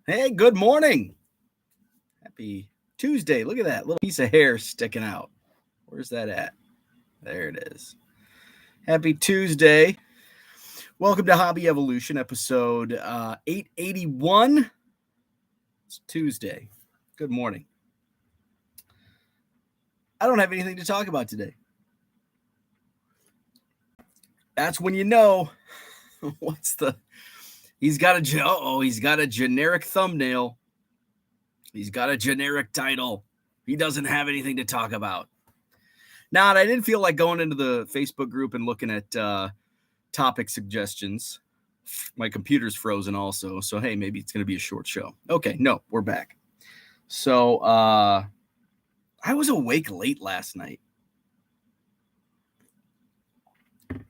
Hey, good morning. Happy Tuesday. Look at that little piece of hair sticking out. Where's that at? There it is. Happy Tuesday. Welcome to Hobby Evolution, episode 881. It's Tuesday. Good morning. I don't have anything to talk about today. That's when you know he's got a generic thumbnail. He's got a generic title. He doesn't have anything to talk about. Now, I didn't feel like going into the Facebook group and looking at topic suggestions. My computer's frozen also. So, hey, maybe it's going to be a short show. Okay, no, we're back. So, I was awake late last night.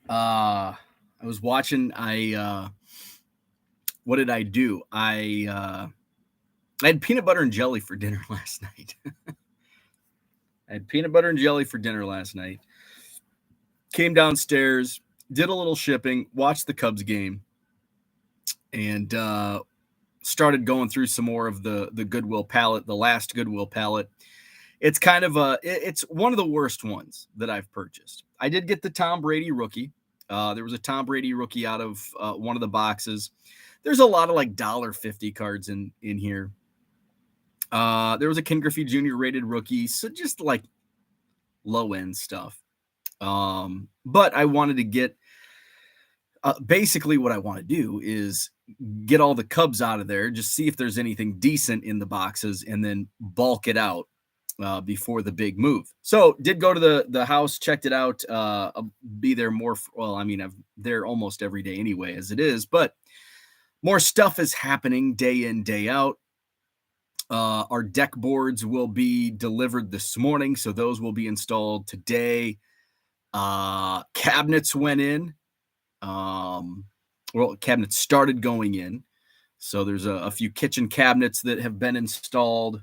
I was watching, what did I do? I had peanut butter and jelly for dinner last night. Came downstairs, did a little shipping, watched the Cubs game, and started going through some more of the Goodwill palette, the last Goodwill palette. It's kind of it's one of the worst ones that I've purchased. I did get the Tom Brady rookie. There was a Tom Brady rookie out of one of the boxes. There's a lot of like $1.50 cards in here. There was a Ken Griffey Jr. rated rookie, so just like low end stuff. But I wanted to get basically what I want to do is get all the Cubs out of there, just see if there's anything decent in the boxes, and then bulk it out before the big move. So did go to the house, checked it out. I'll be there more. I'm there almost every day anyway, as it is, but more stuff is happening day in, day out. Our deck boards will be delivered this morning, so those will be installed today. Cabinets went in. Cabinets started going in. So there's a few kitchen cabinets that have been installed.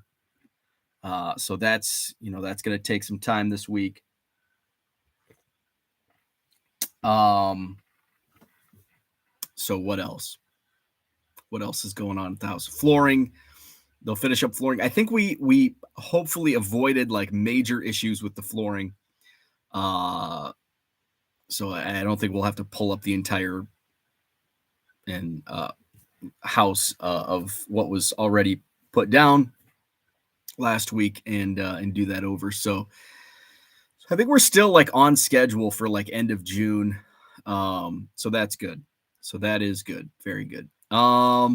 So that's going to take some time this week. So what else? What else is going on at the house? Flooring. They'll finish up flooring. I think we hopefully avoided like major issues with the flooring. So I don't think we'll have to pull up the entire house of what was already put down last week and do that over. So I think we're still like on schedule for like end of June. So that's good. So that is good. Very good. So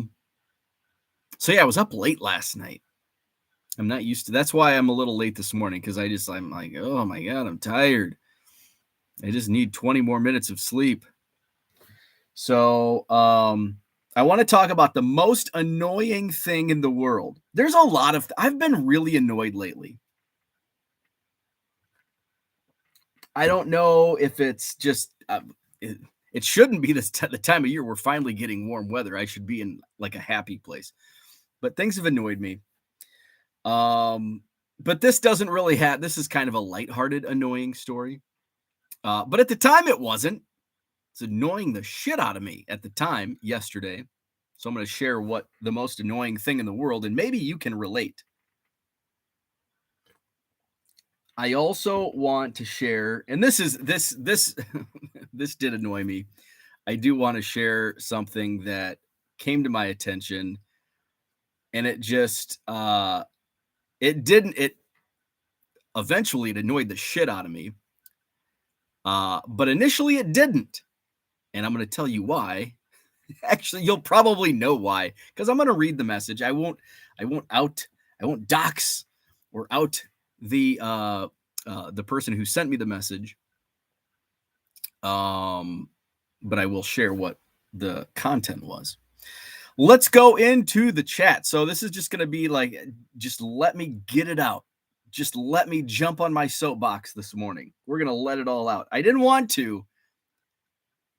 yeah, I was up late last night. I'm not used to, that's why I'm a little late this morning. Cause I'm like, oh my God, I'm tired. I just need 20 more minutes of sleep. So, I want to talk about the most annoying thing in the world. There's a lot of, I've been really annoyed lately. I don't know if it's just, it shouldn't be the time of year we're finally getting warm weather. I should be in like a happy place, but things have annoyed me. But this doesn't really have, this is kind of a lighthearted, annoying story. But at the time it wasn't. It's annoying the shit out of me at the time yesterday. So I'm going to share what the most annoying thing in the world, and maybe you can relate. I also want to share, and this this did annoy me. I do want to share something that came to my attention, and it just eventually it annoyed the shit out of me. But initially it didn't. And I'm going to tell you why. Actually, you'll probably know why, because I'm going to read the message. I won't dox or out the person who sent me the message. But I will share what the content was. Let's go into the chat. So this is just going to be like, just let me get it out. Just let me jump on my soapbox this morning. We're going to let it all out. I didn't want to,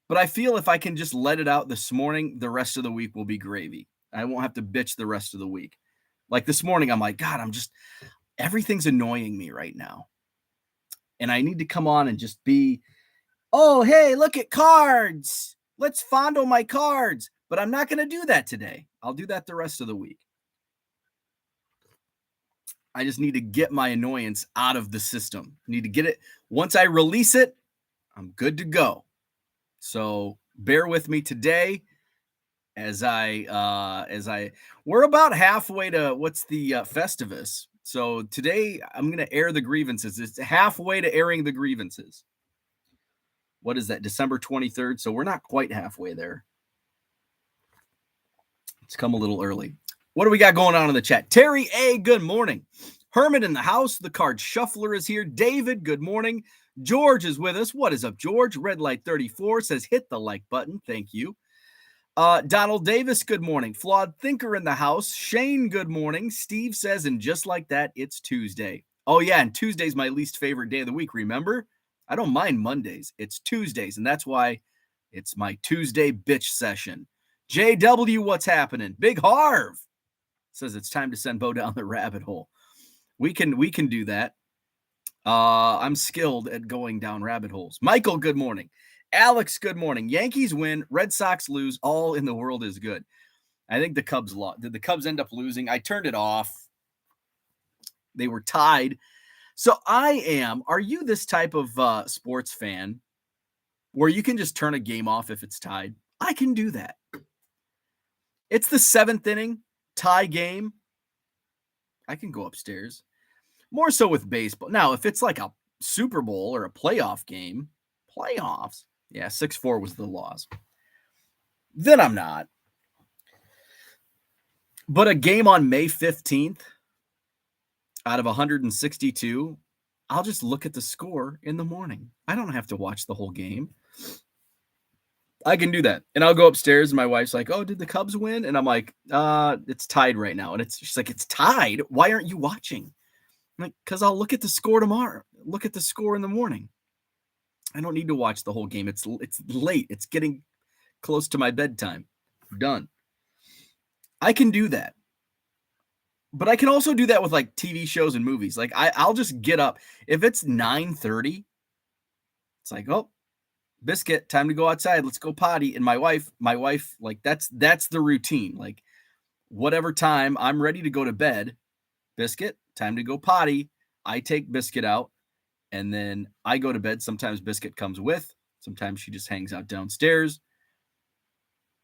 but I feel if I can just let it out this morning, the rest of the week will be gravy. I won't have to bitch the rest of the week. Like this morning, I'm like, God, everything's annoying me right now. And I need to come on and just be, oh, hey, look at cards. Let's fondle my cards. But I'm not going to do that today. I'll do that the rest of the week. I just need to get my annoyance out of the system. I need to get it. Once I release it, I'm good to go. So bear with me today as we're about halfway to what's the Festivus. So today I'm going to air the grievances. It's halfway to airing the grievances. What is that? December 23rd. So we're not quite halfway there. It's come a little early. What do we got going on in the chat? Terry A, good morning. Hermit in the house. The card shuffler is here. David, good morning. George is with us. What is up, George? Red Light 34 says hit the like button. Thank you. Donald Davis, good morning. Flawed Thinker in the house. Shane, good morning. Steve says, and just like that, it's Tuesday. Oh, yeah, and Tuesday's my least favorite day of the week, remember? I don't mind Mondays. It's Tuesdays, and that's why it's my Tuesday bitch session. JW, what's happening? Big Harv says it's time to send Bo down the rabbit hole. We can do that. I'm skilled at going down rabbit holes. Michael, good morning. Alex, good morning. Yankees win, Red Sox lose. All in the world is good. I think the Cubs lost. Did the Cubs end up losing? I turned it off. They were tied. So are you this type of sports fan where you can just turn a game off if it's tied? I can do that. It's the 7th inning, tie game. I can go upstairs. More so with baseball. Now, if it's like a Super Bowl or a playoff game, playoffs, yeah, 6-4 was the loss. Then I'm not. But a game on May 15th out of 162, I'll just look at the score in the morning. I don't have to watch the whole game. I can do that. And I'll go upstairs and my wife's like, oh, did the Cubs win? And I'm like, it's tied right now. And she's like, it's tied? Why aren't you watching? I'm like, because I'll look at the score tomorrow. Look at the score in the morning. I don't need to watch the whole game. It's late. It's getting close to my bedtime. I'm done. I can do that. But I can also do that with like TV shows and movies. Like I'll just get up. If it's 9:30, it's like, oh, Biscuit, time to go outside. Let's go potty. And my wife, like that's the routine. Like whatever time I'm ready to go to bed, Biscuit, time to go potty. I take Biscuit out and then I go to bed. Sometimes Biscuit comes with, sometimes she just hangs out downstairs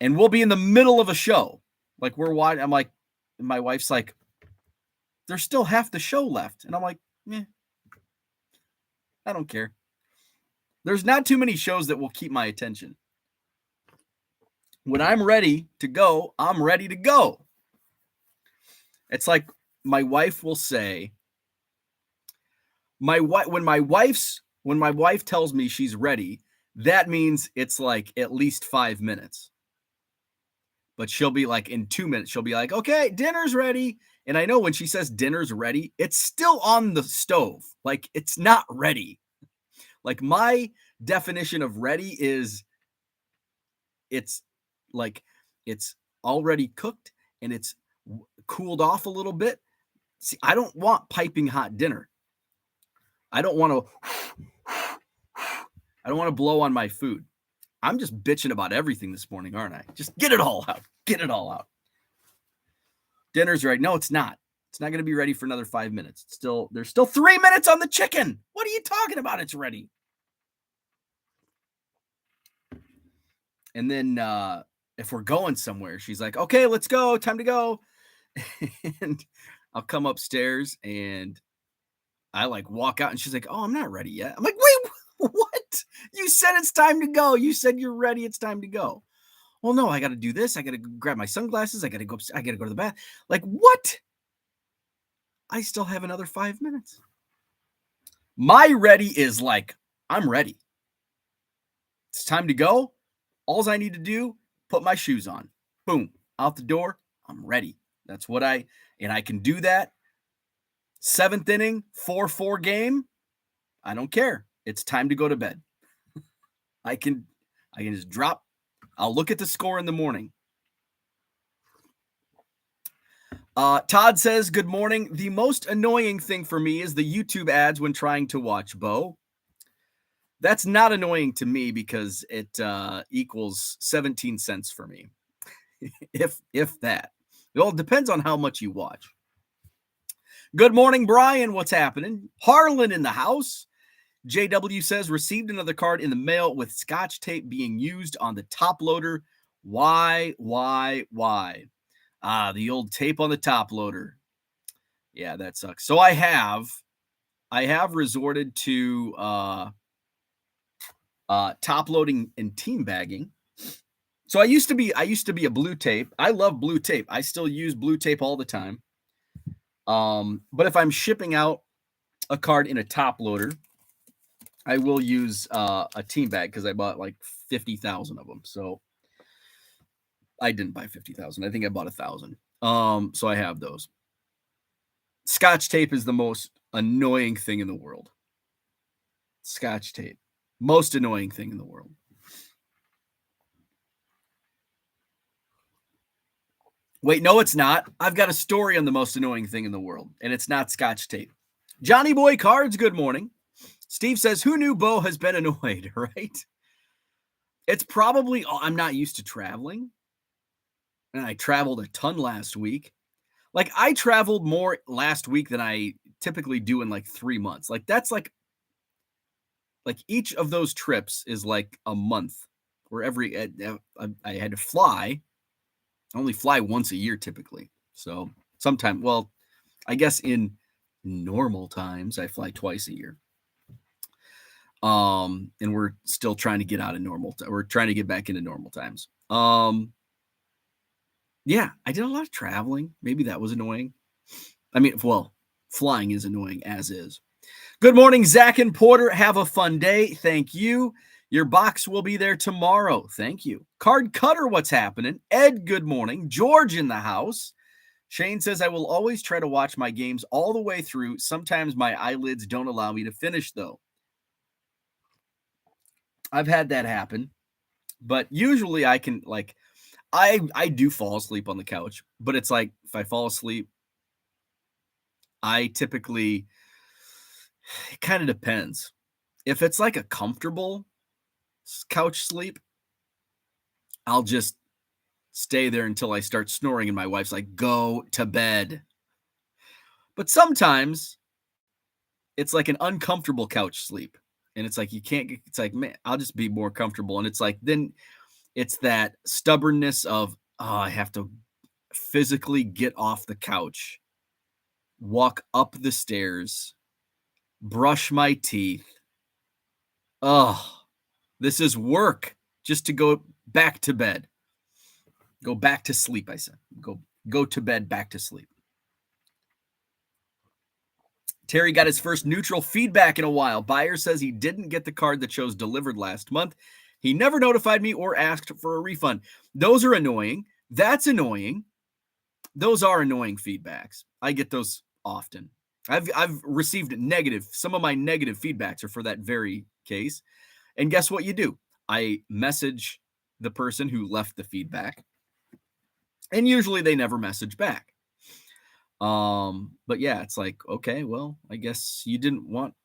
and we'll be in the middle of a show. Like we're watching. I'm like, my wife's like, there's still half the show left. And I'm like, I don't care. There's not too many shows that will keep my attention. When I'm ready to go, I'm ready to go. It's like my wife will say, when my wife tells me she's ready, that means it's like at least 5 minutes. But she'll be like, in 2 minutes, she'll be like, okay, dinner's ready. And I know when she says dinner's ready, it's still on the stove. Like it's not ready. Like my definition of ready is it's like it's already cooked and it's cooled off a little bit. See, I don't want piping hot dinner. I don't want to blow on my food. I'm just bitching about everything this morning, aren't I? Just get it all out. Get it all out. Dinner's ready. No, it's not. It's not going to be ready for another 5 minutes. There's still 3 minutes on the chicken. What are you talking about? It's ready. And then if we're going somewhere, she's like, okay, let's go. Time to go. And I'll come upstairs and I like walk out and she's like, oh, I'm not ready yet. I'm like, wait, what? You said it's time to go. You said you're ready. It's time to go. Well, no, I got to do this. I got to grab my sunglasses. I got to go to the bath. Like, what? I still have another 5 minutes. My ready is like, I'm ready. It's time to go. All I need to do, put my shoes on. Boom. Out the door. I'm ready. That's what I can do that. 7th inning, 4-4 game. I don't care. It's time to go to bed. I can just drop. I'll look at the score in the morning. Todd says, good morning. The most annoying thing for me is the YouTube ads when trying to watch Bo. That's not annoying to me because it equals 17 cents for me. if that. It all depends on how much you watch. Good morning, Brian. What's happening? Harlan in the house. JW says, received another card in the mail with Scotch tape being used on the top loader. Why? The old tape on the top loader. Yeah, that sucks. So I have resorted to top loading and team bagging. So I used to be a blue tape. I love blue tape. I still use blue tape all the time. But if I'm shipping out a card in a top loader, I will use a team bag because I bought like 50,000 of them. So I didn't buy 50,000. I think I bought 1,000. So I have those. Scotch tape is the most annoying thing in the world. Scotch tape. Most annoying thing in the world. Wait, no, it's not. I've got a story on the most annoying thing in the world, and it's not Scotch tape. Johnny Boy Cards, good morning. Steve says, who knew Bo has been annoyed, right? It's probably, I'm not used to traveling. And I traveled a ton last week. Like, I traveled more last week than I typically do in like 3 months. Like, that's like each of those trips is like a month where I had to fly. I only fly once a year typically. So sometime, well, I guess in normal times, I fly twice a year. And we're still trying to get out of normal. We're trying to get back into normal times. Yeah, I did a lot of traveling. Maybe that was annoying. I mean, well, flying is annoying as is. Good morning, Zach and Porter. Have a fun day. Thank you. Your box will be there tomorrow. Thank you. Card Cutter, what's happening? Ed, good morning. George in the house. Shane says, I will always try to watch my games all the way through. Sometimes my eyelids don't allow me to finish, though. I've had that happen, but usually I can, like, I do fall asleep on the couch, but it's like if I fall asleep, I typically, it kind of depends. If it's like a comfortable couch sleep, I'll just stay there until I start snoring and my wife's like, go to bed. But sometimes it's like an uncomfortable couch sleep. And it's like, you can't get, it's like, man, I'll just be more comfortable. And it's like, then it's that stubbornness of, oh, I have to physically get off the couch, walk up the stairs, brush my teeth. Oh, this is work just to go back to bed. Go back to sleep, I said. Go to bed, back to sleep. Terry got his first neutral feedback in a while. Buyer says he didn't get the card that shows delivered last month. He never notified me or asked for a refund. Those are annoying. That's annoying. Those are annoying feedbacks. I get those often. I've received negative. Some of my negative feedbacks are for that very case. And guess what you do? I message the person who left the feedback. And usually they never message back. But yeah, it's like, okay, well, I guess you didn't want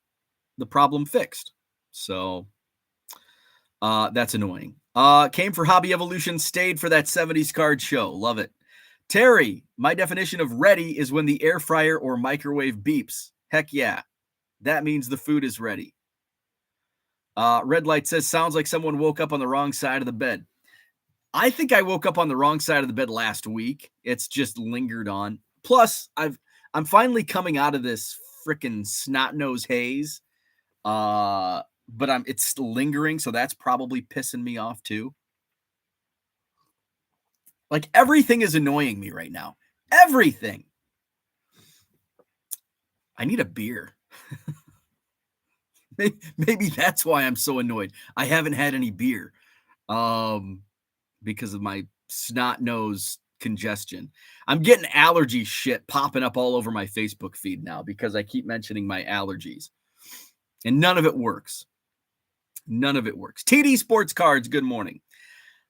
the problem fixed. So that's annoying. Came for Hobby Evolution, stayed for that 70s card show. Love it. Terry, my definition of ready is when the air fryer or microwave beeps. Heck yeah. That means the food is ready. Red Light says, sounds like someone woke up on the wrong side of the bed. I think I woke up on the wrong side of the bed last week. It's just lingered on. Plus, I'm finally coming out of this freaking snot-nose haze. But it's lingering, so that's probably pissing me off too. Like, everything is annoying me right now. Everything. I need a beer. Maybe that's why I'm so annoyed. I haven't had any beer because of my snot nose congestion. I'm getting allergy shit popping up all over my Facebook feed now because I keep mentioning my allergies. And none of it works. None of it works. TD Sports Cards, good morning.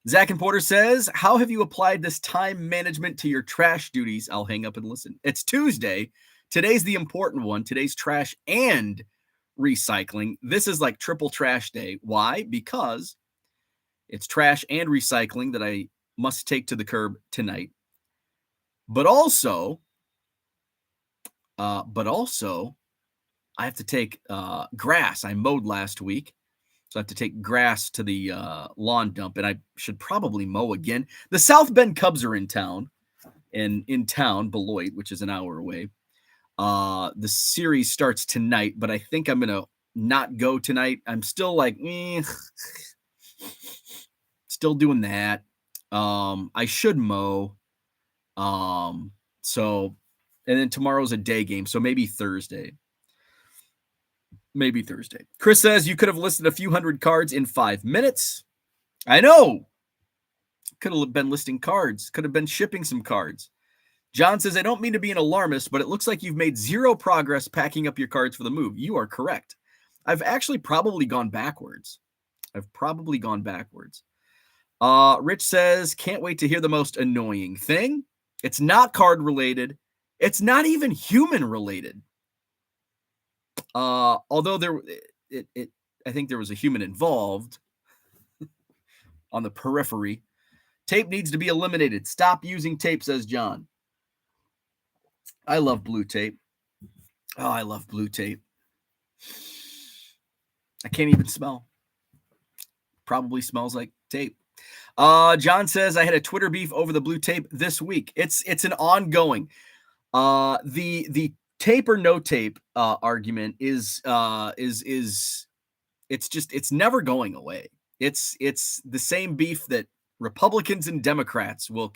Zach and Porter says, how have you applied this time management to your trash duties? I'll hang up and listen. It's Tuesday. Today's the important one. Today's trash and recycling. This is like triple trash day. Why? Because it's trash and recycling that I must take to the curb tonight. But also, But also, I have to take grass. I mowed last week, so I have to take grass to the lawn dump, and I should probably mow again. The South Bend Cubs are in town, Beloit, which is an hour away. The series starts tonight, but I think I'm going to not go tonight. I'm still like, still doing that. I should mow. So, and then tomorrow's a day game, so maybe Thursday. Chris says you could have listed a few hundred cards in 5 minutes. I know. Could have been listing cards. Could have been shipping some cards. John says, I don't mean to be an alarmist, but it looks like you've made zero progress packing up your cards for the move. You are correct. I've actually probably gone backwards. Rich says, can't wait to hear the most annoying thing. It's not card related. It's not even human related. Although I think there was a human involved on the periphery. Tape needs to be eliminated. Stop using tape, says John. I love blue tape. Oh, I love blue tape. I can't even smell. Probably smells like tape. John says I had a Twitter beef over the blue tape this week. It's an ongoing. The tape or no tape argument is it's never going away. It's the same beef that Republicans and Democrats will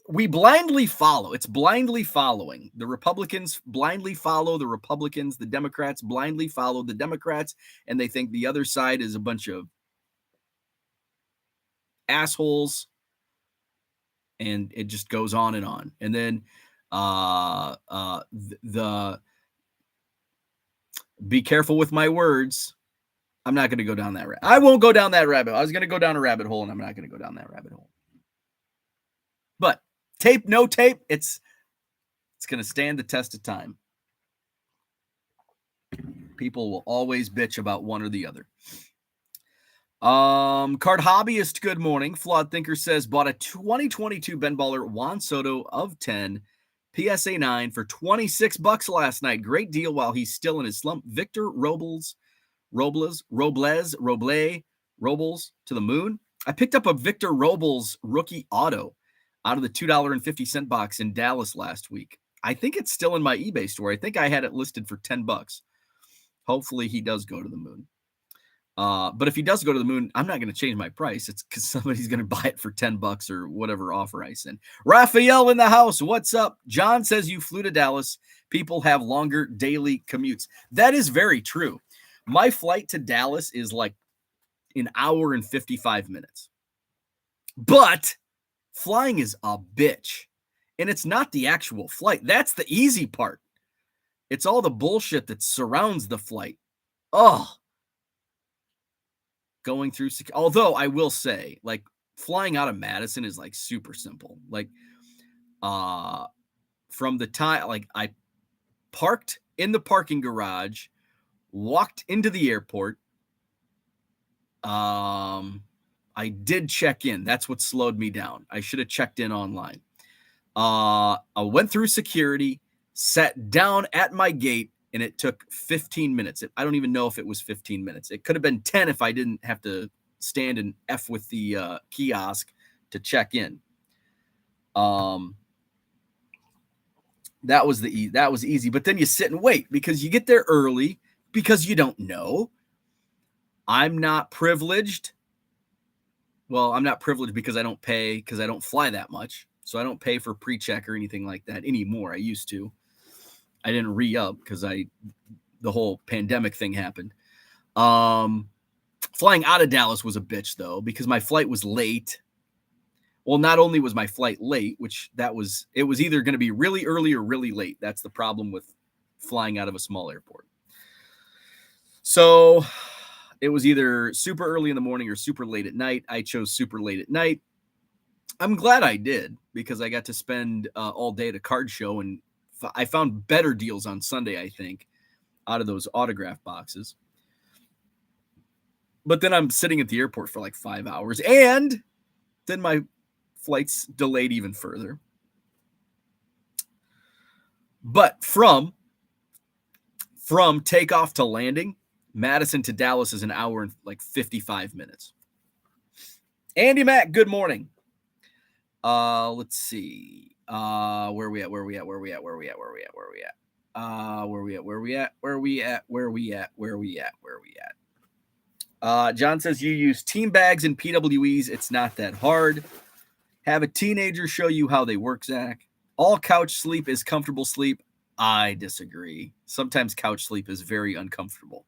we blindly follow. It's blindly following. The Republicans blindly follow the Republicans. The Democrats blindly follow the Democrats, and they think the other side is a bunch of assholes, and it just goes on and on. And then be careful with my words. I'm not going to go down that I won't go down that rabbit hole. I was going to go down a rabbit hole, and I'm not going to go down that rabbit hole. But tape, no tape, it's going to stand the test of time. People will always bitch about one or the other. Card Hobbyist, good morning. Flawed Thinker says, bought a 2022 Ben Baller Juan Soto of 10, PSA 9 for $26 last night. Great deal while he's still in his slump. Victor Robles to the moon. I picked up a Victor Robles rookie auto out of the $2.50 box in Dallas last week. I think it's still in my eBay store. I think I had it listed for $10. Hopefully he does go to the moon. But if he does go to the moon, I'm not going to change my price. It's because somebody's going to buy it for $10 or whatever offer I send. Raphael in the house. What's up? John says you flew to Dallas. People have longer daily commutes. That is very true. My flight to Dallas is like an hour and 55 minutes. But flying is a bitch. And it's not the actual flight. That's the easy part. It's all the bullshit that surrounds the flight. Oh. Going through, although I will say, like, flying out of Madison is like super simple. Like, from the time, like, I parked in the parking garage, walked into the airport. I did check in. That's what slowed me down. I should have checked in online. I went through security, sat down at my gate, and it took 15 minutes. I don't even know if it was 15 minutes. It could have been 10 if I didn't have to stand and F with the kiosk to check in. That was easy. But then you sit and wait because you get there early because you don't know. I'm not privileged. Well, I'm not privileged because I don't pay because I don't fly that much. So I don't pay for pre-check or anything like that anymore. I used to. I didn't re-up because the whole pandemic thing happened. Flying out of Dallas was a bitch though, because my flight was late. Well, not only was my flight late, it was either going to be really early or really late. That's the problem with flying out of a small airport. So it was either super early in the morning or super late at night. I chose super late at night. I'm glad I did because I got to spend all day at a card show, and I found better deals on Sunday, I think, out of those autograph boxes. But then I'm sitting at the airport for like 5 hours, and then my flight's delayed even further. But from takeoff to landing, Madison to Dallas is an hour and like 55 minutes. Andy Mack, good morning. Let's see. Where are we at? John says you use team bags and PWEs. It's not that hard. Have a teenager show you how they work, Zach. All couch sleep is comfortable sleep. I disagree. Sometimes couch sleep is very uncomfortable.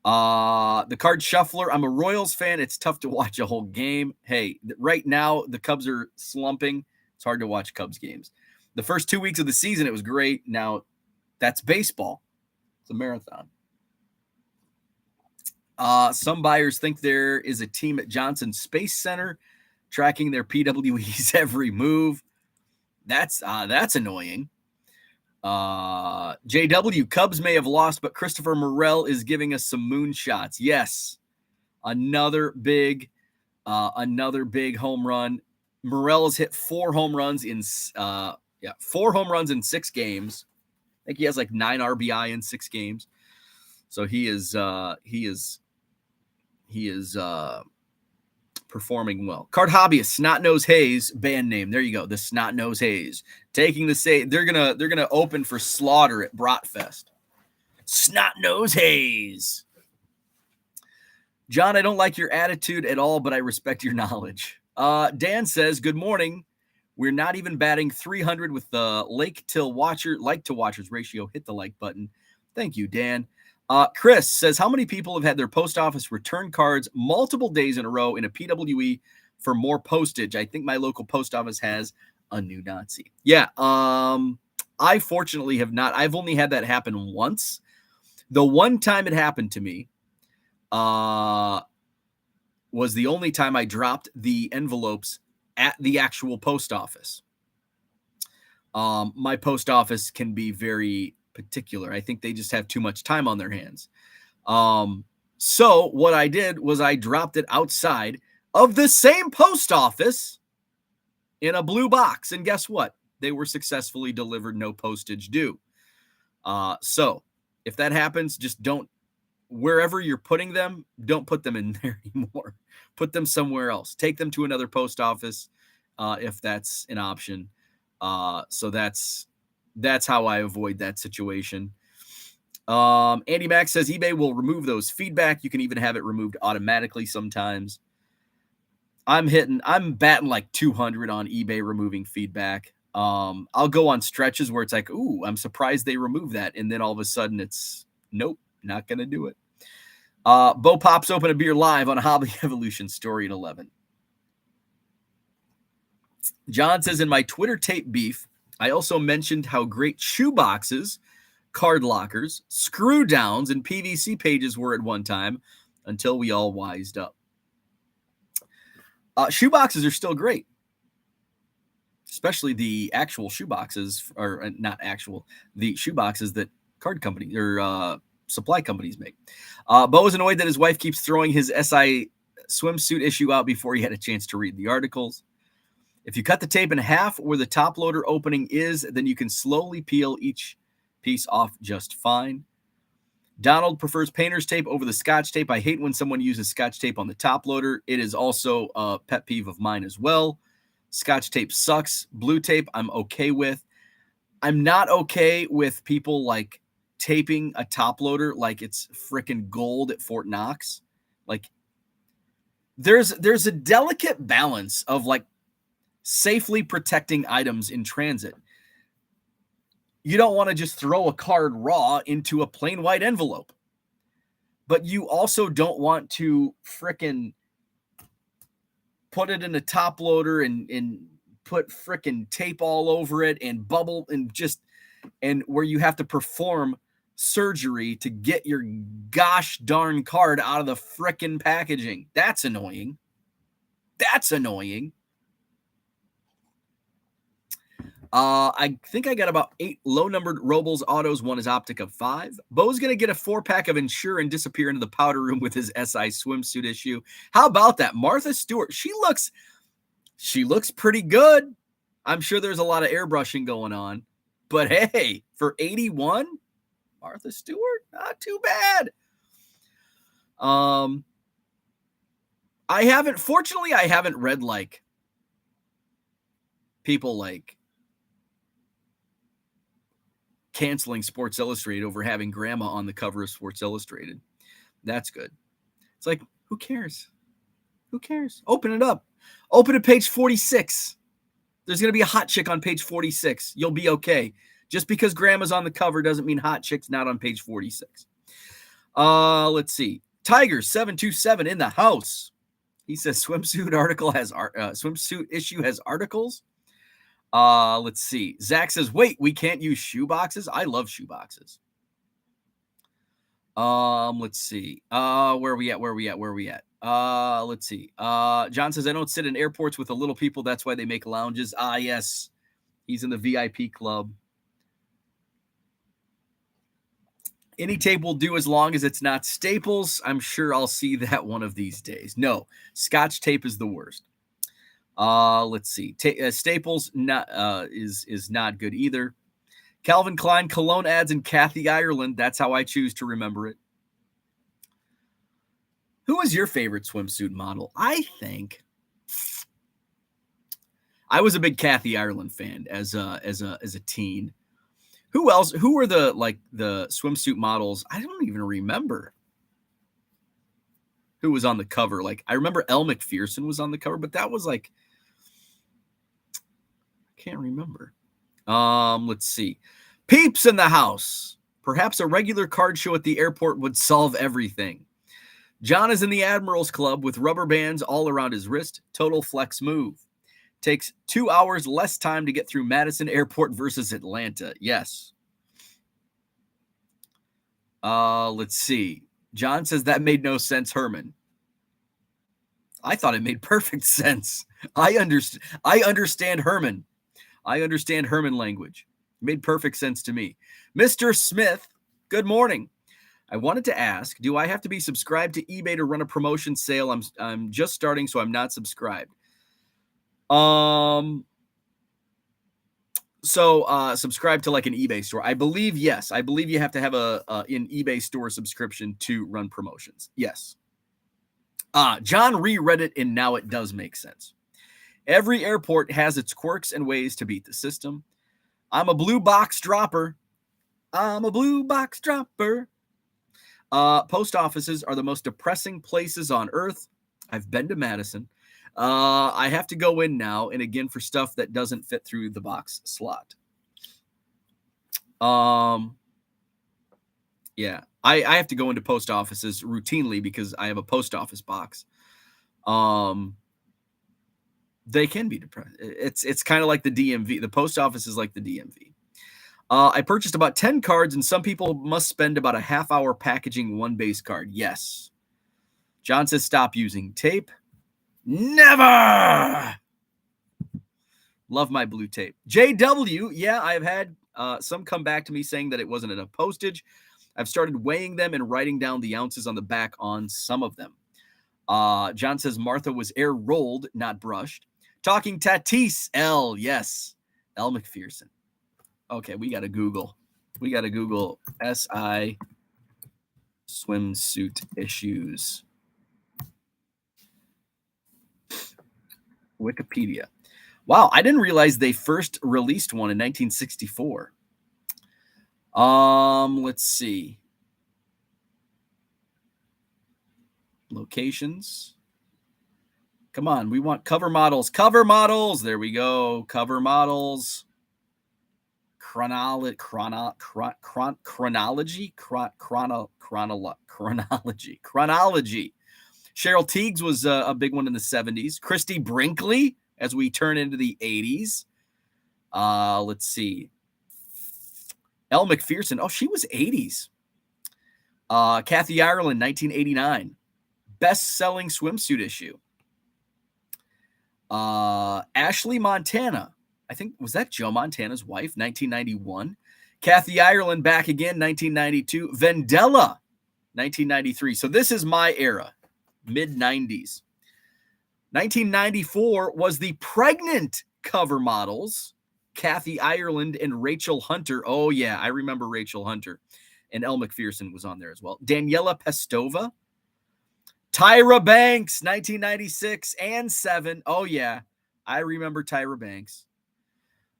The card shuffler. I'm a Royals fan. It's tough to watch a whole game. Hey, right now the Cubs are slumping. It's hard to watch Cubs games. The first 2 weeks of the season, it was great. Now that's baseball. It's a marathon. Some buyers think there is a team at Johnson Space Center tracking their PWE's every move. That's annoying. JW, Cubs may have lost, but Christopher Morel is giving us some moonshots. Yes. Another big home run. Morel has hit 4 home runs in 4 home runs in 6 games. I think he has like 9 RBI in 6 games. So he is performing well. Card Hobbyist, Snot Nose Hayes, band name. There you go. The Snot Nose Hayes. Taking the say they're gonna open for Slaughter at Bratfest. Snot Nose Hayes. John, I don't like your attitude at all, but I respect your knowledge. Dan says, good morning. We're not even batting 300 with the like to watchers ratio. Hit the like button. Thank you, Dan. Chris says, how many people have had their post office return cards multiple days in a row in a PWE for more postage? I think my local post office has a new Nazi. Yeah. I fortunately have not. I've only had that happen once. The one time it happened to me was the only time I dropped the envelopes at the actual post office. My post office can be very particular. I think they just have too much time on their hands. So what I did was I dropped it outside of the same post office in a blue box. And guess what? They were successfully delivered, no postage due. So if that happens, just don't, wherever you're putting them, don't put them in there anymore. Put them somewhere else. Take them to another post office if that's an option. So that's how I avoid that situation. Andy Mack says eBay will remove those feedback. You can even have it removed automatically sometimes. I'm batting like 200 on eBay removing feedback. I'll go on stretches where it's like, ooh, I'm surprised they removed that. And then all of a sudden it's, nope, not going to do it. Bo pops open a beer live on a Hobby Evolution story at 11. John says, in my Twitter tape beef, I also mentioned how great shoe boxes, card lockers, screw downs, and PVC pages were at one time until we all wised up. Shoe boxes are still great, especially the actual shoe boxes, or not actual, the shoe boxes that card companies or supply companies make. Bo is annoyed that his wife keeps throwing his SI swimsuit issue out before he had a chance to read the articles. If you cut the tape in half where the top loader opening is, then you can slowly peel each piece off just fine. Donald prefers painter's tape over the Scotch tape. I hate when someone uses Scotch tape on the top loader. It is also a pet peeve of mine as well. Scotch tape sucks. Blue tape, I'm okay with. I'm not okay with people like taping a top loader like it's freaking gold at Fort Knox. Like there's a delicate balance of like safely protecting items in transit. You don't want to just throw a card raw into a plain white envelope, but you also don't want to frickin' put it in a top loader and put frickin' tape all over it and bubble and where you have to perform surgery to get your gosh darn card out of the frickin' packaging. That's annoying. I think I got about 8 low-numbered Robles autos. 1 is Optic of 5. Bo's going to get a 4-pack of Ensure and disappear into the powder room with his SI swimsuit issue. How about that? Martha Stewart, she looks pretty good. I'm sure there's a lot of airbrushing going on. But hey, for 81, Martha Stewart, not too bad. I haven't read like people like canceling Sports Illustrated over having grandma on the cover of Sports Illustrated. That's good. It's like, who cares? Who cares? Open it up. Open to page 46. There's going to be a hot chick on page 46. You'll be okay. Just because grandma's on the cover doesn't mean hot chick's not on page 46. Let's see. Tiger 727 in the house. He says swimsuit issue has articles. Let's see. Zach says, wait, we can't use shoe boxes. I love shoe boxes. Let's see. Where are we at? Let's see. John says, I don't sit in airports with the little people. That's why they make lounges. Yes. He's in the VIP club. Any tape will do as long as it's not Staples. I'm sure I'll see that one of these days. No, Scotch tape is the worst. Let's see. Staples is not good either. Calvin Klein cologne ads in Kathy Ireland. That's how I choose to remember it. Who is your favorite swimsuit model? I think I was a big Kathy Ireland fan as a teen. Who else? Who were the swimsuit models? I don't even remember who was on the cover. Like, I remember Elle McPherson was on the cover, but that was like, I can't remember. Let's see. Peeps in the house. Perhaps a regular card show at the airport would solve everything. John is in the Admirals Club with rubber bands all around his wrist. Total flex move. Takes 2 hours less time to get through Madison Airport versus Atlanta. Yes. Let's see. John says that made no sense, Herman. I thought it made perfect sense. I understand Herman. I understand Herman language. It made perfect sense to me. Mr. Smith, good morning. I wanted to ask, do I have to be subscribed to eBay to run a promotion sale? I'm just starting, so I'm not subscribed. Subscribe to like an eBay store. I believe, yes. I believe you have to have an eBay store subscription to run promotions. Yes. John reread it, and now it does make sense. Every airport has its quirks and ways to beat the system. I'm a blue box dropper. Post offices are the most depressing places on earth. I've been to Madison. I have to go in now and again for stuff that doesn't fit through the box slot. Yeah, I have to go into post offices routinely because I have a post office box. They can be depressed. It's kind of like the DMV. The post office is like the DMV. I purchased about 10 cards, and some people must spend about a half hour packaging one base card. Yes. John says stop using tape. Never. Love my blue tape. JW, yeah, I've had some come back to me saying that it wasn't enough postage. I've started weighing them and writing down the ounces on the back on some of them. John says Martha was air rolled, not brushed. Talking Tatis, L, yes. Elle McPherson. Okay, we got to Google. SI swimsuit issues. Wikipedia. Wow, I didn't realize they first released one in 1964. Let's see. Locations. Come on, we want cover models. Cover models. There we go. Cover models. Chronology. Cheryl Tiegs was a big one in the 70s. Christy Brinkley as we turn into the 80s. Let's see. Elle McPherson. Oh, she was 80s. Kathy Ireland, 1989. Best-selling swimsuit issue. Ashley Montana. I think, was that Joe Montana's wife? 1991. Kathy Ireland back again, 1992. Vendella, 1993. So this is my era, mid-90s. 1994 was the pregnant cover models. Kathy Ireland and Rachel Hunter. Oh, yeah, I remember Rachel Hunter. And Elle Macpherson was on there as well. Daniela Pestova. Tyra Banks, 1996 and 7. Oh, yeah, I remember Tyra Banks.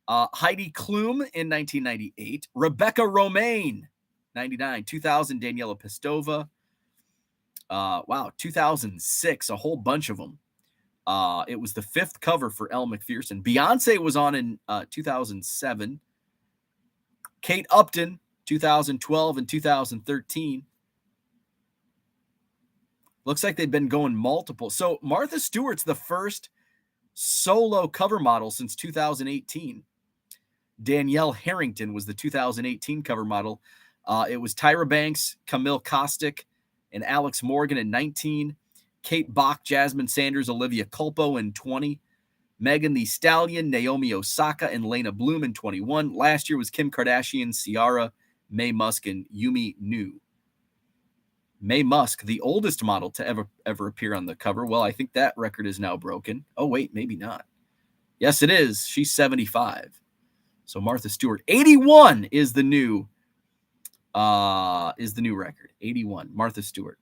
Heidi Klum in 1998. Rebecca Romaine, 99. 2000, Daniela Pestova. 2006, a whole bunch of them. It was the 5th cover for Elle Macpherson. Beyonce was on in 2007. Kate Upton, 2012 and 2013. Looks like they've been going multiple. So Martha Stewart's the first solo cover model since 2018. Danielle Harrington was the 2018 cover model. It was Tyra Banks, Camille Kostick, and Alex Morgan in 19. Kate Bach, Jasmine Sanders, Olivia Culpo in 20. Megan Thee Stallion, Naomi Osaka, and Lena Bloom in 21. Last year was Kim Kardashian, Ciara, Mae Musk, and Yumi Nu. Mae Musk, the oldest model to ever appear on the cover. Well, I think that record is now broken. Oh, wait, maybe not. Yes, it is. She's 75. So Martha Stewart, 81 is the new record. 81, Martha Stewart.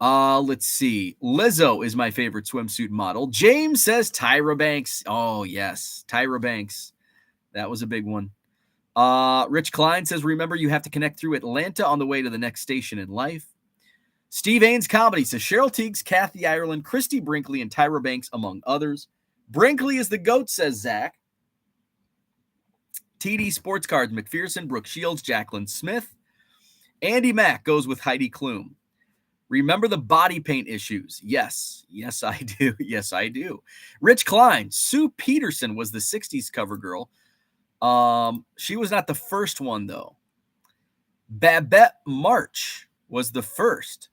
Let's see. Lizzo is my favorite swimsuit model. James says Tyra Banks. Oh, yes, Tyra Banks. That was a big one. Rich Klein says, remember, you have to connect through Atlanta on the way to the next station in life. Steve Ains Comedy says Cheryl Tiegs, Kathy Ireland, Christy Brinkley, and Tyra Banks, among others. Brinkley is the GOAT, says Zach. TD Sports Cards, McPherson, Brooke Shields, Jacqueline Smith. Andy Mack goes with Heidi Klum. Remember the body paint issues? Yes, I do. Yes, I do. Rich Klein, Sue Peterson was the 60s cover girl. She was not the first one, though. Babette March was the first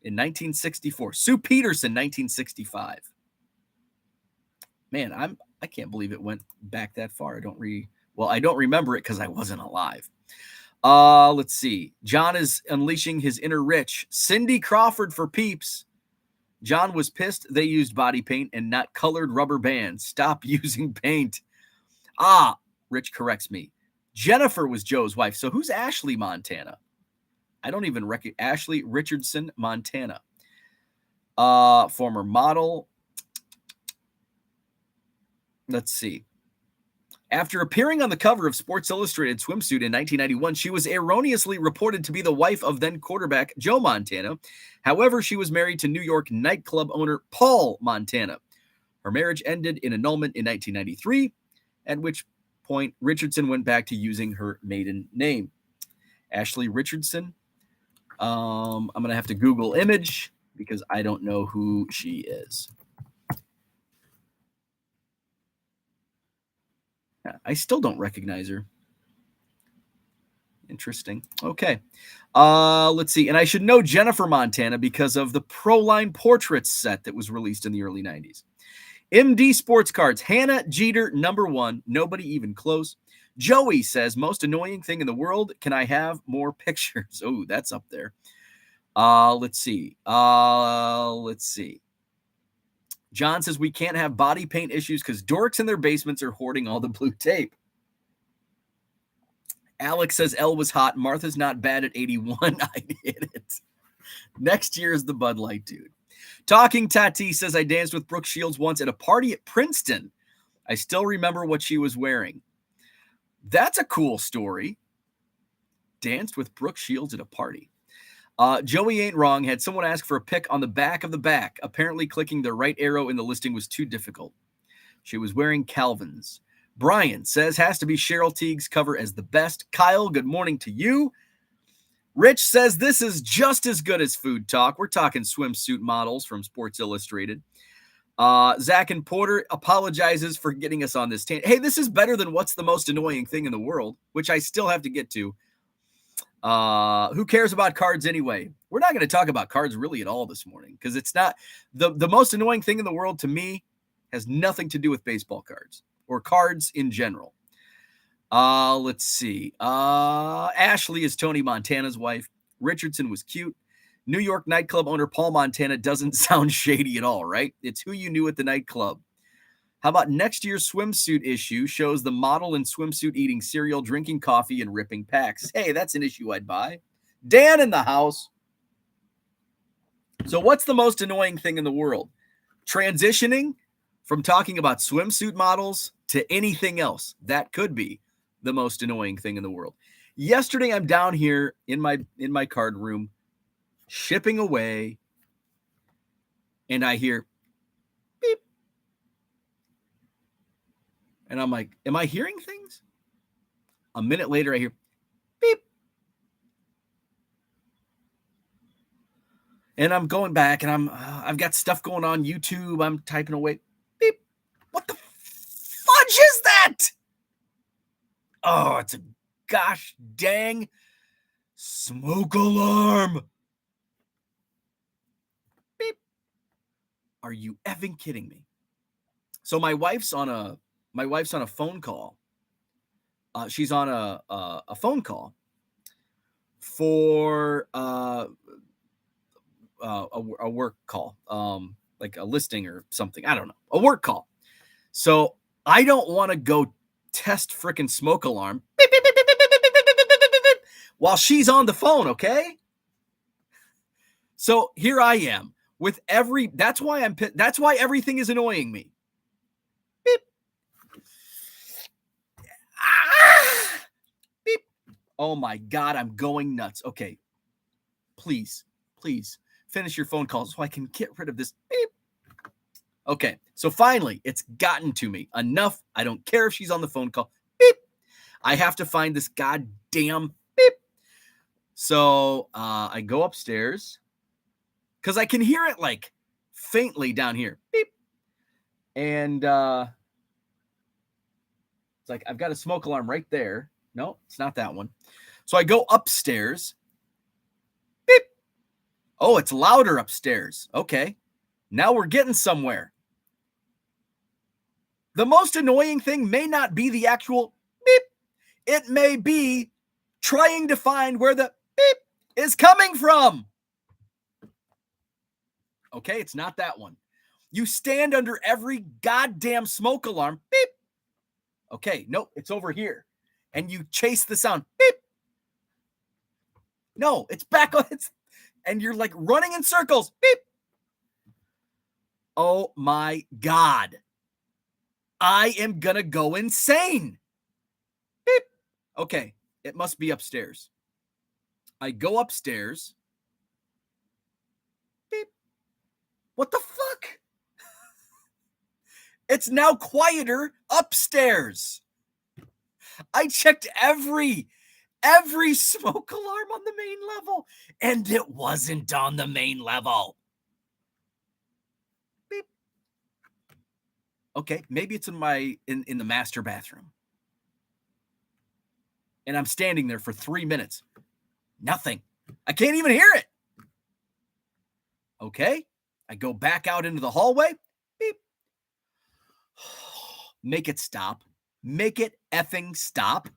in 1964. Sue Peterson, 1965. Man, I can't believe it went back that far. I don't remember it because I wasn't alive. Let's see. John is unleashing his inner Rich. Cindy Crawford for Peeps. John was pissed they used body paint and not colored rubber bands. Stop using paint. Rich corrects me. Jennifer was Joe's wife. So who's Ashley Montana? I don't even recognize Ashley Richardson Montana. Former model. Let's see. After appearing on the cover of Sports Illustrated swimsuit in 1991, she was erroneously reported to be the wife of then quarterback Joe Montana. However, she was married to New York nightclub owner Paul Montana. Her marriage ended in annulment in 1993, at which point Richardson went back to using her maiden name. Ashley Richardson. I'm going to have to Google image because I don't know who she is. I still don't recognize her. Interesting. Okay. Let's see. And I should know Jennifer Montana because of the Proline Portraits set that was released in the early 90s. MD Sports Cards. Hannah Jeter, number 1. Nobody even close. Joey says, most annoying thing in the world. Can I have more pictures? Oh, that's up there. Let's see. John says we can't have body paint issues because dorks in their basements are hoarding all the blue tape. Alex says Elle was hot. Martha's not bad at 81. I hit it. Next year is the Bud Light dude. Talking Tati says I danced with Brooke Shields once at a party at Princeton. I still remember what she was wearing. That's a cool story. Danced with Brooke Shields at a party. Joey ain't wrong. Had someone ask for a pic on the back of the back. Apparently clicking the right arrow in the listing was too difficult. She was wearing Calvin's. Brian says has to be Cheryl Tiegs cover as the best. Kyle, good morning to you. Rich says this is just as good as Food Talk. We're talking swimsuit models from Sports Illustrated. Zach and Porter apologizes for getting us on this tangent. Hey, this is better than what's the most annoying thing in the world, which I still have to get to. Who cares about cards anyway? We're not going to talk about cards really at all this morning because it's not the most annoying thing in the world to me has nothing to do with baseball cards or cards in general. Let's see. Ashley is Tony Montana's wife. Richardson was cute. New York nightclub owner Paul Montana doesn't sound shady at all, right? It's who you knew at the nightclub. How about next year's swimsuit issue shows the model in swimsuit eating cereal, drinking coffee, and ripping packs? Hey, that's an issue I'd buy. Dan in the house. So what's the most annoying thing in the world? Transitioning from talking about swimsuit models to anything else. That could be the most annoying thing in the world. Yesterday, I'm down here in my card room, shipping away, and I hear beep. And I'm like, am I hearing things? A minute later, I hear beep. And I'm going back, and I've got stuff going on YouTube. I'm typing away. Beep. What the fudge is that? Oh, it's a gosh dang smoke alarm. Beep. Are you effing kidding me? So my wife's on a phone call. She's on a phone call for a work call, like a listing or something. I don't know, a work call. So I don't want to go test frickin' smoke alarm beep, beep, beep, beep, beep, beep, beep, beep, beep, beep, beep, beep, while she's on the phone. Okay. So here I am with that's why everything is annoying me. Beep. Ah! Beep. Oh my God, I'm going nuts. Okay. Please finish your phone call so I can get rid of this beep. Okay, so finally, it's gotten to me. Enough. I don't care if she's on the phone call. Beep. I have to find this goddamn beep. So I go upstairs because I can hear it like faintly down here. Beep. And it's like I've got a smoke alarm right there. No, it's not that one. So I go upstairs. Beep. Oh, it's louder upstairs. Okay. Now we're getting somewhere. The most annoying thing may not be the actual beep. It may be trying to find where the beep is coming from. Okay, it's not that one. You stand under every goddamn smoke alarm. Beep. Okay, nope, it's over here. And you chase the sound. Beep. No, it's back on. And you're like running in circles. Beep. Oh my God. I am going to go insane. Beep. Okay, it must be upstairs. I go upstairs. Beep. What the fuck? It's now quieter upstairs. I checked every smoke alarm on the main level, and it wasn't on the main level. Beep. Okay, maybe it's in the master bathroom. And I'm standing there for 3 minutes. Nothing. I can't even hear it. Okay, I go back out into the hallway. Beep. Make it stop. Make it effing stop.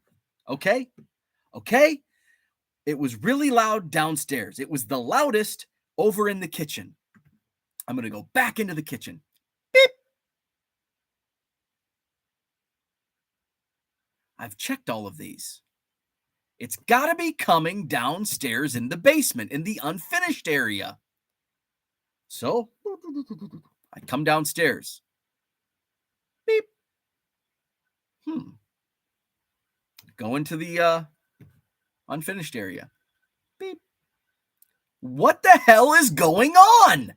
Okay? Okay? It was really loud downstairs. It was the loudest over in the kitchen. I'm going to go back into the kitchen. Beep. I've checked all of these. It's got to be coming downstairs in the basement, in the unfinished area. So I come downstairs. Beep. Go into the unfinished area. Beep. What the hell is going on?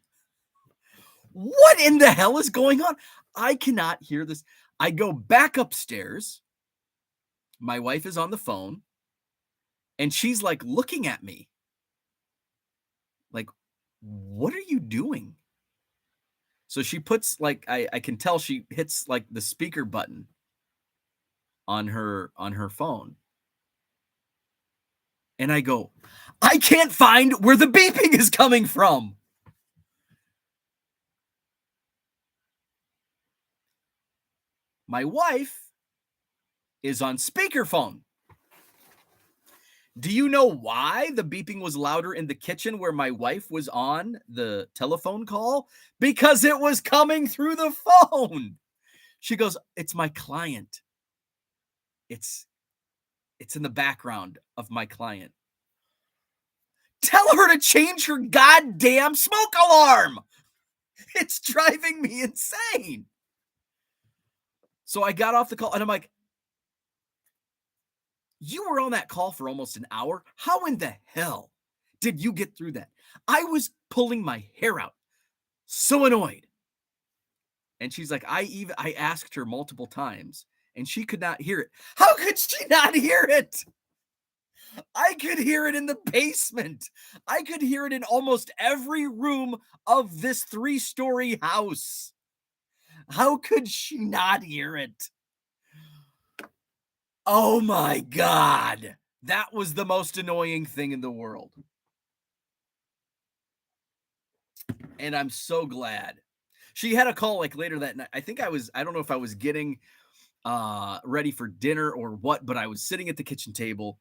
What in the hell is going on? I cannot hear this. I go back upstairs. My wife is on the phone. And she's like looking at me. Like, what are you doing? So she puts like, I can tell she hits like the speaker button on her phone. And I go, I can't find where the beeping is coming from. My wife is on speakerphone. Do you know why the beeping was louder in the kitchen where my wife was on the telephone call? Because it was coming through the phone. She goes, "It's my client. It's in the background of my client." Tell her to change her goddamn smoke alarm. It's driving me insane. So I got off the call and I'm like, you were on that call for almost an hour. How in the hell did you get through that? I was pulling my hair out. So annoyed. And she's like, I asked her multiple times and she could not hear it. How could she not hear it? I could hear it in the basement. I could hear it in almost every room of this 3-story house. How could she not hear it? Oh my God. That was the most annoying thing in the world. And I'm so glad. She had a call like later that night. I don't know if I was getting ready for dinner or what, but I was sitting at the kitchen table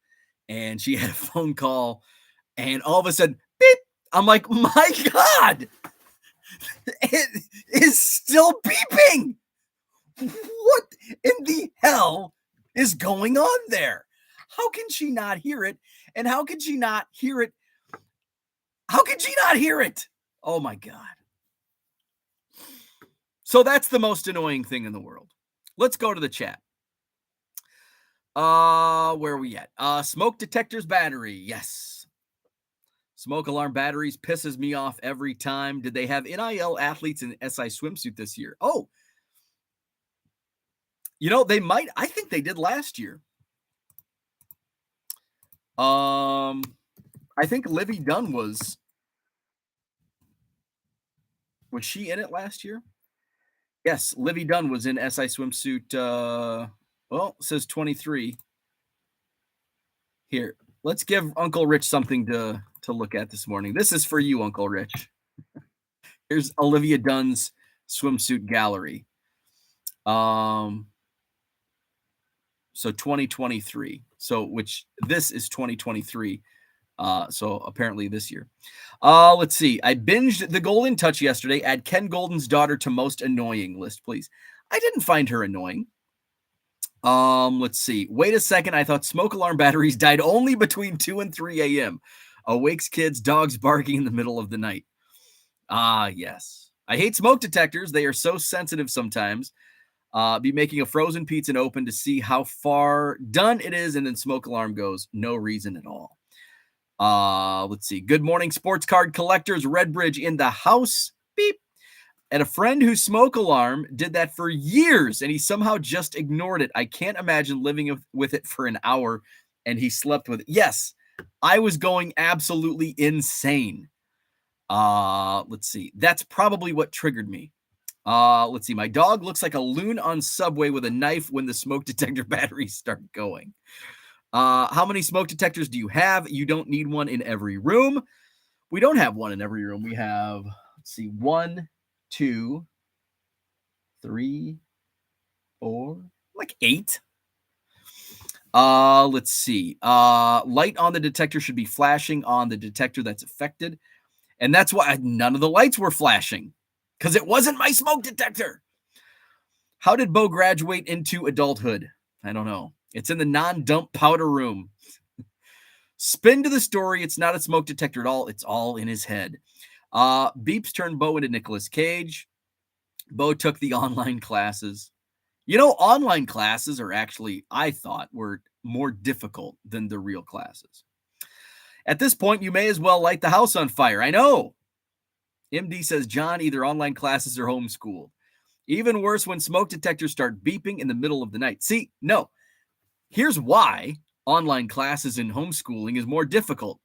and she had a phone call and all of a sudden, beep. I'm like, my God, it is still beeping. What in the hell is going on there? How can she not hear it? And how can she not hear it? How can she not hear it? Oh my God. So that's the most annoying thing in the world. Let's go to the chat. Where are we at? Smoke detectors battery. Yes. Smoke alarm batteries pisses me off every time. Did they have NIL athletes in SI swimsuit this year? Oh, they might. I think they did last year. I think Livy Dunn was she in it last year? Yes, Livy Dunn was in SI swimsuit. It says 23. Here, let's give Uncle Rich something to look at this morning. This is for you, Uncle Rich. Here's Olivia Dunn's swimsuit gallery. So 2023. So this is 2023. So apparently this year. Let's see. I binged The Golden Touch yesterday. Add Ken Golden's daughter to most annoying list, please. I didn't find her annoying. Let's see. Wait a second. I thought smoke alarm batteries died only between 2 and 3 a.m. Awakes kids, dogs barking in the middle of the night. Yes. I hate smoke detectors. They are so sensitive sometimes. Be making a frozen pizza and open to see how far done it is, and then smoke alarm goes. No reason at all. Let's see. Good morning, sports card collectors. Redbridge in the house. Beep. And a friend whose smoke alarm did that for years, and he somehow just ignored it. I can't imagine living with it for an hour, and he slept with it. Yes, I was going absolutely insane. Let's see. That's probably what triggered me. Let's see. My dog looks like a loon on Subway with a knife when the smoke detector batteries start going. How many smoke detectors do you have? You don't need one in every room. We don't have one in every room. We have, 1, 2, 3, 4, like 8. Let's see. Light on the detector should be flashing on the detector that's affected. And that's why none of the lights were flashing, because it wasn't my smoke detector. How did Bo graduate into adulthood? I don't know. It's in the non-dump powder room. Spin to the story. It's not a smoke detector at all. It's all in his head. Beeps turned Bo into Nicolas Cage. Bo took the online classes. Online classes are actually, I thought, were more difficult than the real classes. At this point, you may as well light the house on fire. I know. MD says, John, either online classes or homeschooled. Even worse when smoke detectors start beeping in the middle of the night. See, no. Here's why online classes and homeschooling is more difficult.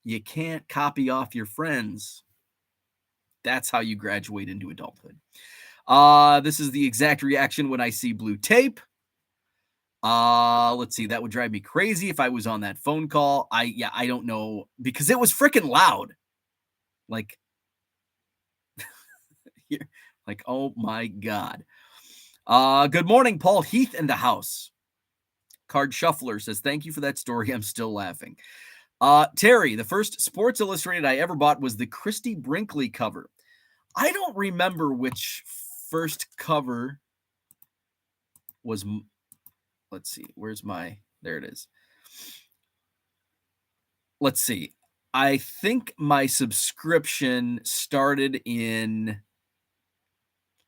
You can't copy off your friends. That's how you graduate into adulthood. This is the exact reaction when I see blue tape. Let's see. That would drive me crazy if I was on that phone call. I don't know, because it was freaking loud. Like, oh my God. Good morning, Paul Heath in the house. Card Shuffler says, thank you for that story. I'm still laughing. Terry, the first Sports Illustrated I ever bought was the Christy Brinkley cover. I don't remember which first cover was, let's see, there it is. Let's see. I think my subscription started in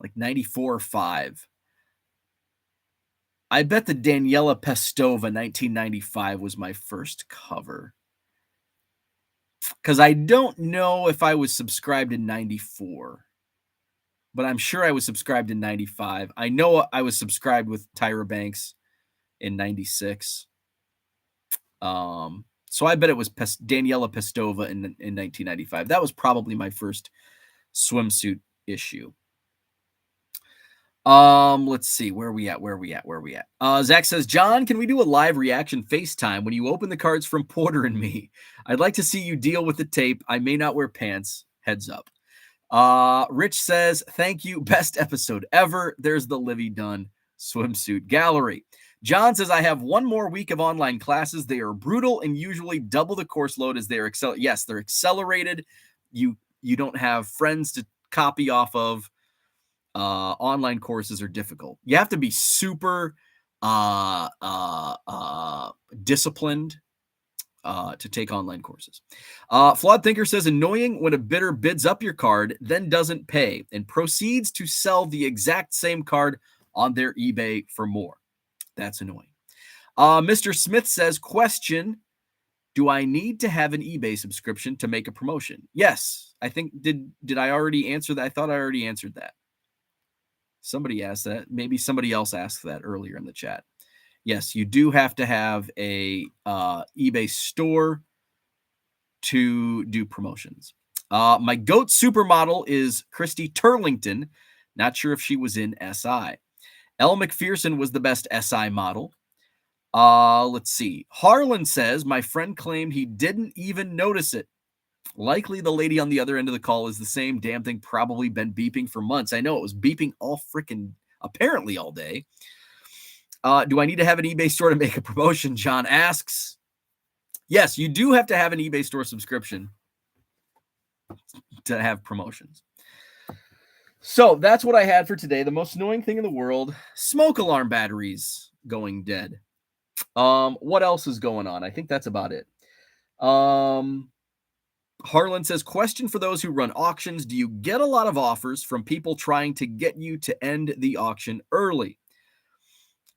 like 94 or 5. I bet the Daniela Pestova 1995 was my first cover. Because I don't know if I was subscribed in 94. But I'm sure I was subscribed in 95. I know I was subscribed with Tyra Banks in 96. So I bet it was Daniela Pestova in 1995. That was probably my first swimsuit issue. Let's see. Where are we at? Zach says, John, can we do a live reaction FaceTime when you open the cards from Porter and me? I'd like to see you deal with the tape. I may not wear pants. Heads up. Rich says, thank you. Best episode ever. There's the Livy Dunn swimsuit gallery. John says, I have one more week of online classes. They are brutal and usually double the course load as they are yes, they're accelerated. You don't have friends to copy off of. Online courses are difficult. You have to be super disciplined to take online courses. Flawed Thinker says, annoying when a bidder bids up your card, then doesn't pay, and proceeds to sell the exact same card on their eBay for more. That's annoying. Mr. Smith says, question, do I need to have an eBay subscription to make a promotion? Yes. I think, did I already answer that? I thought I already answered that. Somebody asked that. Maybe somebody else asked that earlier in the chat. Yes, you do have to have a eBay store to do promotions. My GOAT supermodel is Christy Turlington. Not sure if she was in SI. Elle McPherson was the best SI model. Let's see. Harlan says, my friend claimed he didn't even notice it. Likely the lady on the other end of the call is the same damn thing, probably been beeping for months. I know it was beeping apparently all day. Do I need to have an eBay store to make a promotion? John asks. Yes, you do have to have an eBay store subscription to have promotions. So that's what I had for today. The most annoying thing in the world, smoke alarm batteries going dead. What else is going on? I think that's about it. Harlan says, question for those who run auctions. Do you get a lot of offers from people trying to get you to end the auction early?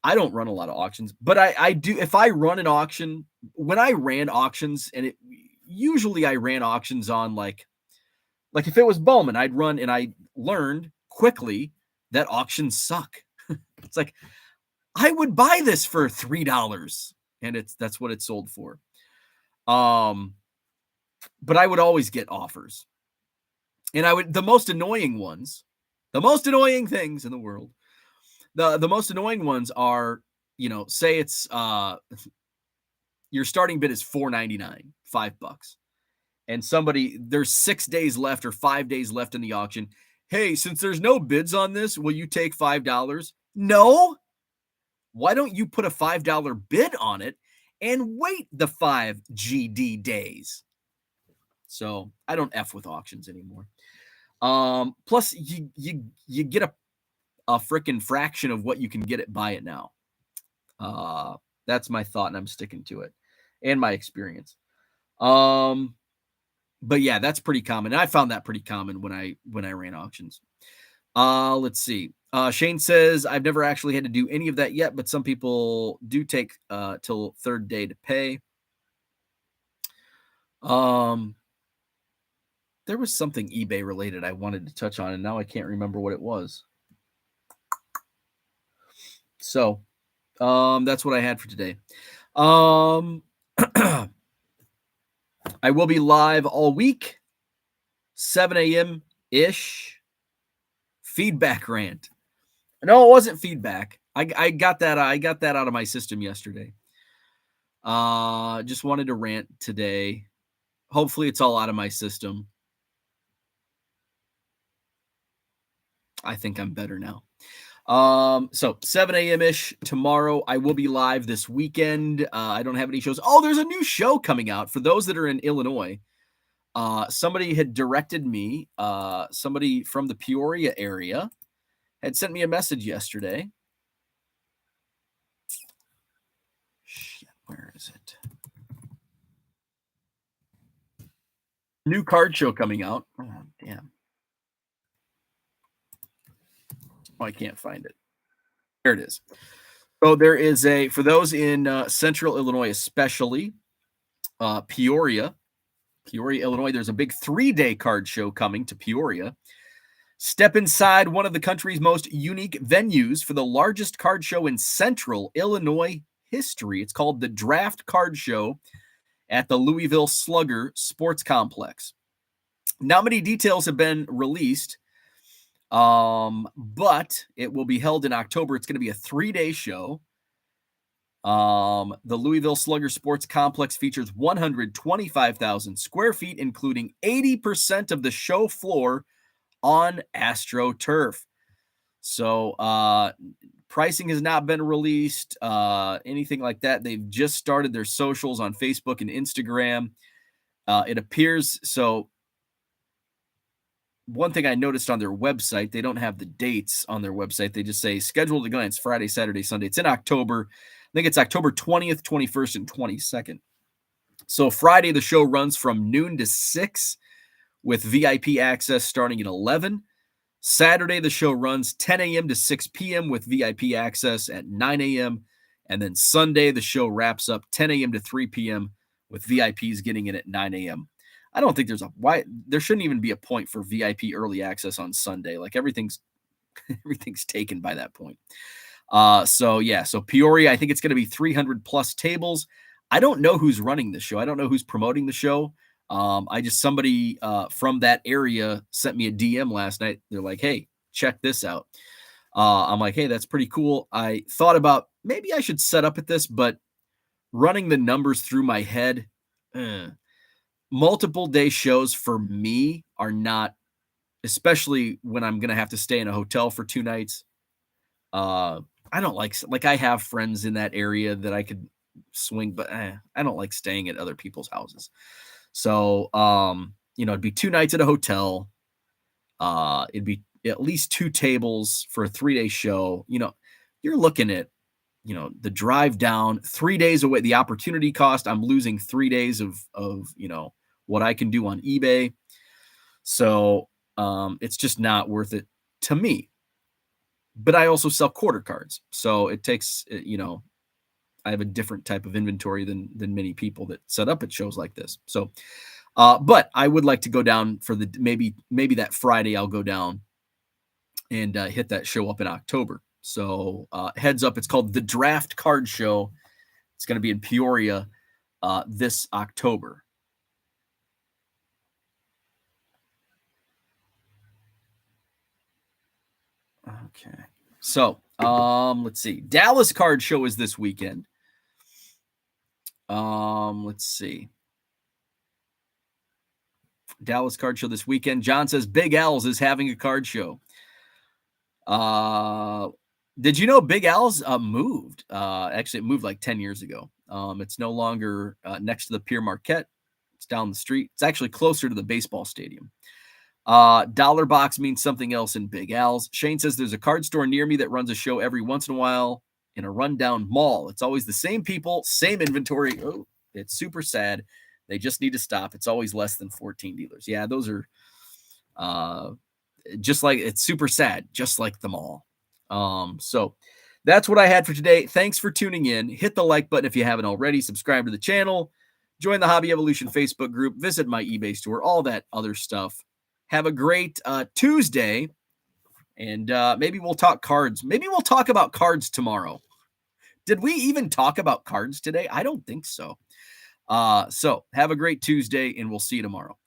I don't run a lot of auctions, but I do. If I run an auction, when I ran auctions, and usually I ran auctions on like if it was Bowman, I'd run, and I learned quickly that auctions suck. It's like, I would buy this for $3 and that's what it sold for. But I would always get offers, and the most annoying things in the world, the most annoying ones are, say it's, your starting bid is $4.99, $5. And there's 6 days left or 5 days left in the auction. Hey, since there's no bids on this, will you take $5? No. Why don't you put a $5 bid on it and wait the 5 GD days? So I don't F with auctions anymore. Plus you get a freaking fraction of what you can get it, buy it now. That's my thought, and I'm sticking to it, and my experience. But yeah, that's pretty common. And I found that pretty common when I ran auctions. Let's see. Shane says, I've never actually had to do any of that yet, but some people do take till third day to pay. There was something eBay related I wanted to touch on, and now I can't remember what it was. So, that's what I had for today. I will be live all week, 7 a.m.-ish. Feedback rant. No, it wasn't feedback. I got that out of my system yesterday. Just wanted to rant today. Hopefully it's all out of my system. I think I'm better now. So 7 a.m.-ish tomorrow. I will be live this weekend. I don't have any shows. Oh, there's a new show coming out for those that are in Illinois. Somebody had directed me, somebody from the Peoria area had sent me a message yesterday. Shit, where is it? New card show coming out. Oh, damn. Oh, I can't find it. There it is. So there is for those in central Illinois, especially Peoria, Illinois, there's a big 3-day card show coming to Peoria. Step inside one of the country's most unique venues for the largest card show in central Illinois history. It's called the Draft Card Show at the Louisville Slugger Sports Complex. Not many details have been released, but it will be held in October. It's going to be a 3-day show. The Louisville Slugger Sports Complex features 125,000 square feet, including 80% of the show floor on AstroTurf. So pricing has not been released, anything like that. They've just started their socials on Facebook and Instagram. It appears so. One thing I noticed on their website, they don't have the dates on their website. They just say scheduled to glance Friday, Saturday, Sunday. It's in October. I think it's October 20th, 21st, and 22nd. So Friday, the show runs from noon to 6 with VIP access starting at 11. Saturday, the show runs 10 a.m. to 6 p.m. with VIP access at 9 a.m. And then Sunday, the show wraps up 10 a.m. to 3 p.m. with VIPs getting in at 9 a.m. I don't think there shouldn't even be a point for VIP early access on Sunday. Like everything's taken by that point. So Peoria, I think it's going to be 300 plus tables. I don't know who's running the show. I don't know who's promoting the show. Somebody from that area sent me a DM last night. They're like, hey, check this out. I'm like, hey, that's pretty cool. I thought about maybe I should set up at this, but running the numbers through my head, multiple day shows for me are not, especially when I'm going to have to stay in a hotel for 2 nights. I don't like I have friends in that area that I could swing, but I don't like staying at other people's houses. So, it'd be 2 nights at a hotel. It'd be at least 2 tables for a 3-day show. You're looking at, the drive down 3 days away, the opportunity cost. I'm losing 3 days of what I can do on eBay. So, it's just not worth it to me. But I also sell quarter cards. So it takes, I have a different type of inventory than many people that set up at shows like this. So, but I would like to go down for maybe that Friday. I'll go down and hit that show up in October. So heads up, it's called the Draft Card Show. It's going to be in Peoria this October. Okay. So let's see. Dallas Card Show is this weekend. Let's see. Dallas Card Show this weekend. John says Big Al's is having a card show. Did you know Big Al's moved? Actually, it moved like 10 years ago. It's no longer next to the Pier Marquette. It's down the street. It's actually closer to the baseball stadium. Dollar Box means something else in Big Al's. Shane says there's a card store near me that runs a show every once in a while in a rundown mall. It's always the same people, same inventory. Oh, it's super sad. They just need to stop. It's always less than 14 dealers. Yeah, those are just like, it's super sad, just like the mall. So that's what I had for today. Thanks for tuning in. Hit the like button if you haven't already. Subscribe to the channel. Join the Hobby Evolution Facebook group. Visit my eBay store. All that other stuff. Have a great Tuesday, and maybe we'll talk cards. Maybe we'll talk about cards tomorrow. Did we even talk about cards today? I don't think so. So have a great Tuesday, and we'll see you tomorrow.